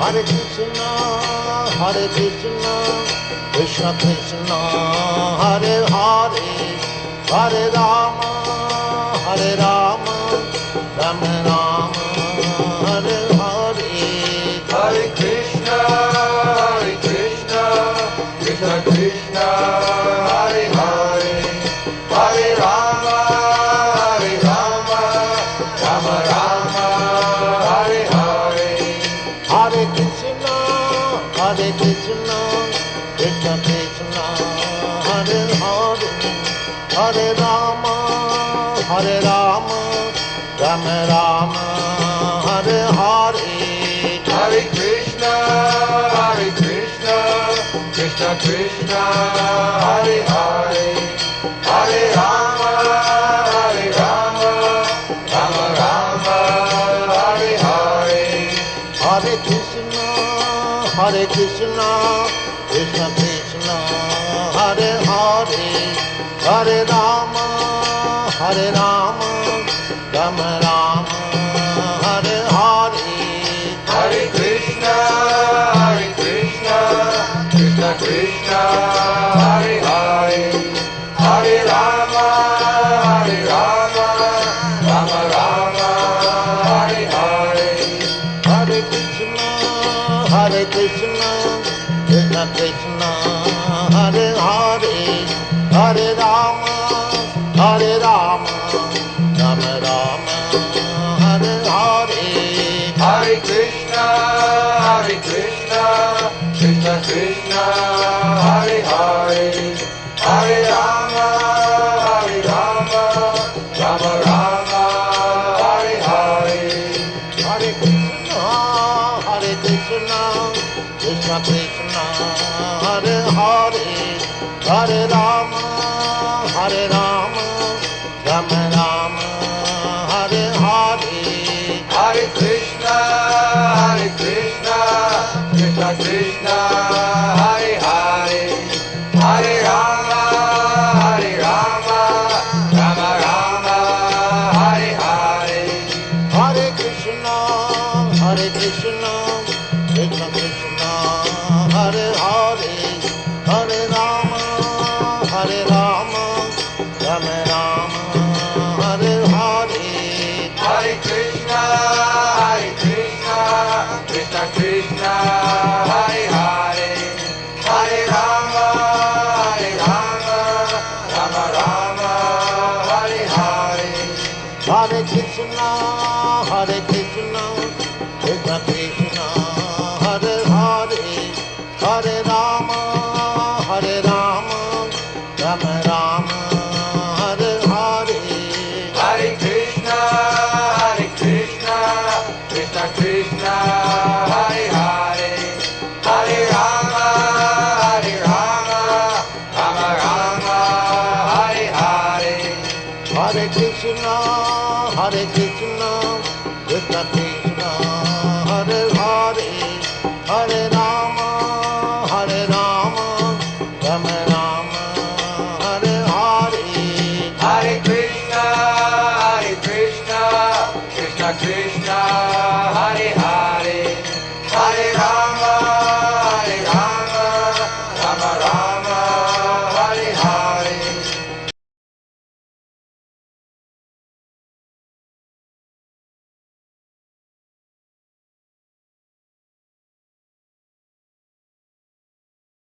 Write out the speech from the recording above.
Hare Krishna, Krishna Krishna, Hare Hare, Hare Rama, Rama Rama, Hare Hare. Hare Krishna, Krishna Krishna, Hare Hare, Hare Rama, Rama Rama, Hare Hare. Hare Krishna, Krishna Krishna, Hare Hare, Hare Rama, Rama Rama, Hare Hare. Hare Krishna, Krishna Krishna, Hare Hare, Hare Rama, Rama Rama, Hare Hare. Hare Krishna, Krishna Krishna, Hare Hare, Hare Rama, Rama Rama, Hare Hare. Hare Krishna, Krishna Krishna, Hare Hare, Hare Rama, Rama Rama, Hare Hare. Hare Krishna, Krishna Krishna, Hare Hare, Hare Rama, Rama Rama, Hare Hare. Hare Krishna, Krishna Krishna, Hare Hare, Hare Rama, Rama Rama, Hare Hare. Hare Krishna, Krishna Krishna, Hare Hare, Hare Rama, Rama Rama, Hare Hare. Hare Krishna, Krishna Krishna, Hare Hare, Hare Rama, Rama Rama, Hare Hare. Hare Krishna, Krishna Krishna, Hare Hare, Hare Rama, Rama Rama, Hare Hare. Hare Krishna, Krishna Krishna, Hare Hare, Hare Rama, Rama Rama, Hare Hare. Hare Krishna, Krishna Krishna, Hare Hare, Hare Rama, Rama Rama, Hare Hare. Hare Krishna, Krishna Krishna, Hare Hare, Hare Rama, Rama Rama, Hare Hare. Hare Krishna, Krishna Krishna, Hare Hare, Hare Rama, Rama Rama, Hare Hare. Hare Krishna, Krishna Krishna, Hare Hare.